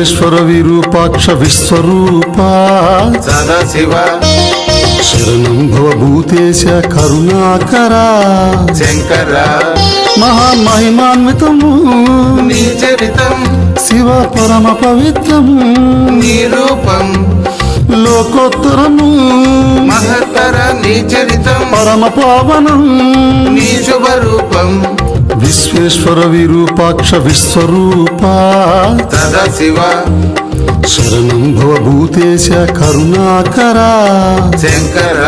విశ్వేశ్వర విరూపాక్ష విశ్వరూపా సదాశివ శరణం భవభూతేశ కరుణాకరా శంకర మహామహిమాన్వితము నీ చరితం శివ పరమ పవిత్రం నీ రూపం లోకోత్తరము మహత్తర నీ చరితం పరమ పావనం నీ శుభ రూపం విశ్వేశ్వర విరూపాక్ష విశ్వరూపా సదాశివ శరణం భవభూతేశ కరుణాకరా శంకర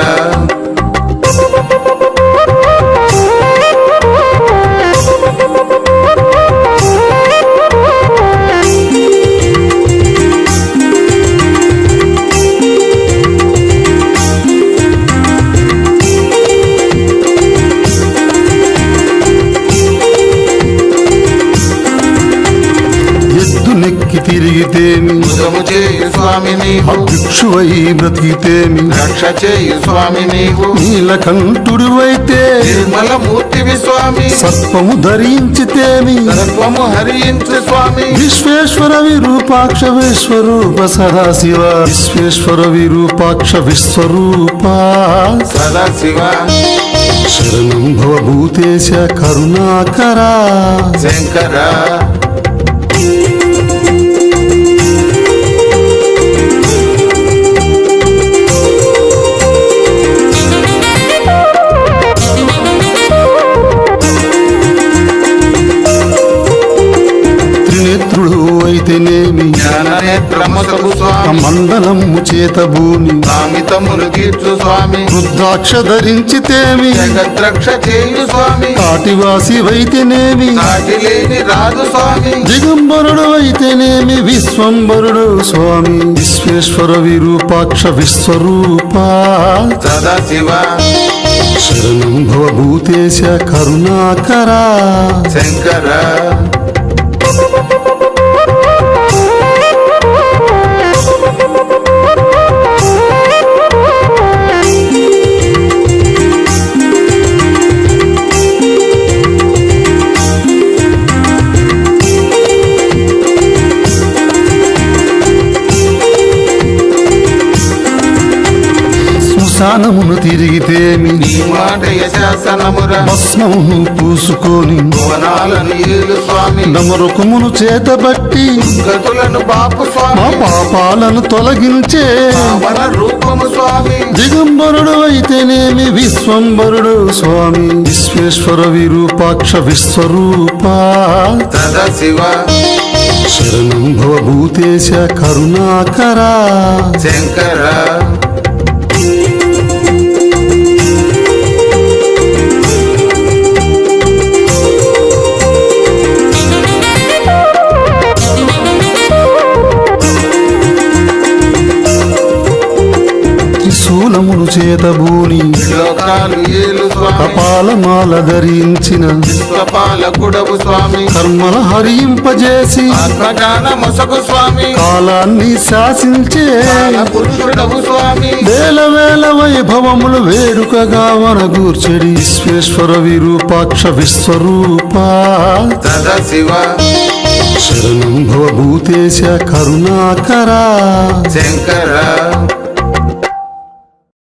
నెక్కి తిరిగితేమి ముదము చేయు స్వామి నీవు భిక్షువై బ్రతికితేమి రక్ష చేయు స్వామి నీవు నీలకంఠుడివైతే నిర్మల మూర్తివి స్వామి సర్పము ధరించితేమి సర్వము హరించు స్వామి విశ్వేశ్వర విరూపాక్ష విశ్వరూప సదాశివ విశ్వేశ్వర విరూపాక్ష విశ్వరూపా సదాశివ శరణం భవభూతేశ కరుణాకరా శంకర త్రినేత్రుడు అయితేనేమి జ్ఞాననేత్రముతగు స్వామి మండలము చేతభూని కామితములు తీర్చు స్వామి రుద్రాక్ష ధరించితేమి జగద్రక్ష చేయు స్వామి కాటివాసి వైతేనేమి సాటి లేని రాజు స్వామి దిగంబరుడు అయితేనేమి విశ్వంబరుడు స్వామి విశ్వేశ్వర విరూపాక్ష విశ్వరూపా సదాశివ శరణం భవభూతేశ కరుణాకరా శంకర శ్మశానమును తిరిగితేమి నీ మాట యశాసనమురా భస్మమును పూసుకొని భువనాలను ఏలు స్వామి నమరుకమును చేతబట్టి గతులను బాపు మా స్వామి పాపాలను తొలగించే పావన రూపము స్వామి దిగంబరుడు అయితేనేమి విశ్వంబరుడు స్వామి విశ్వేశ్వర విరూపాక్ష విశ్వరూపా సదాశివ శరణం భవభూతేశ కరుణాకరా శంకర త్రిశూలమును చేతబూని లోకాలు ఏలు స్వామి కపాలమాల ధరించిన విశ్వపాలకుడవు స్వామి కర్మల హరింపజేసి ఆత్మజ్ఞాన మొసగు స్వామి కాలాన్ని శాసించే కాల పురుషుడవు స్వామి వేల వేల వైభవములు వేడుకగా వనగూర్చెడి విశ్వేశ్వర విరూపాక్ష విశ్వరూపా సదాశివ శరణం భవభూతేశ కరుణాకరా శంకర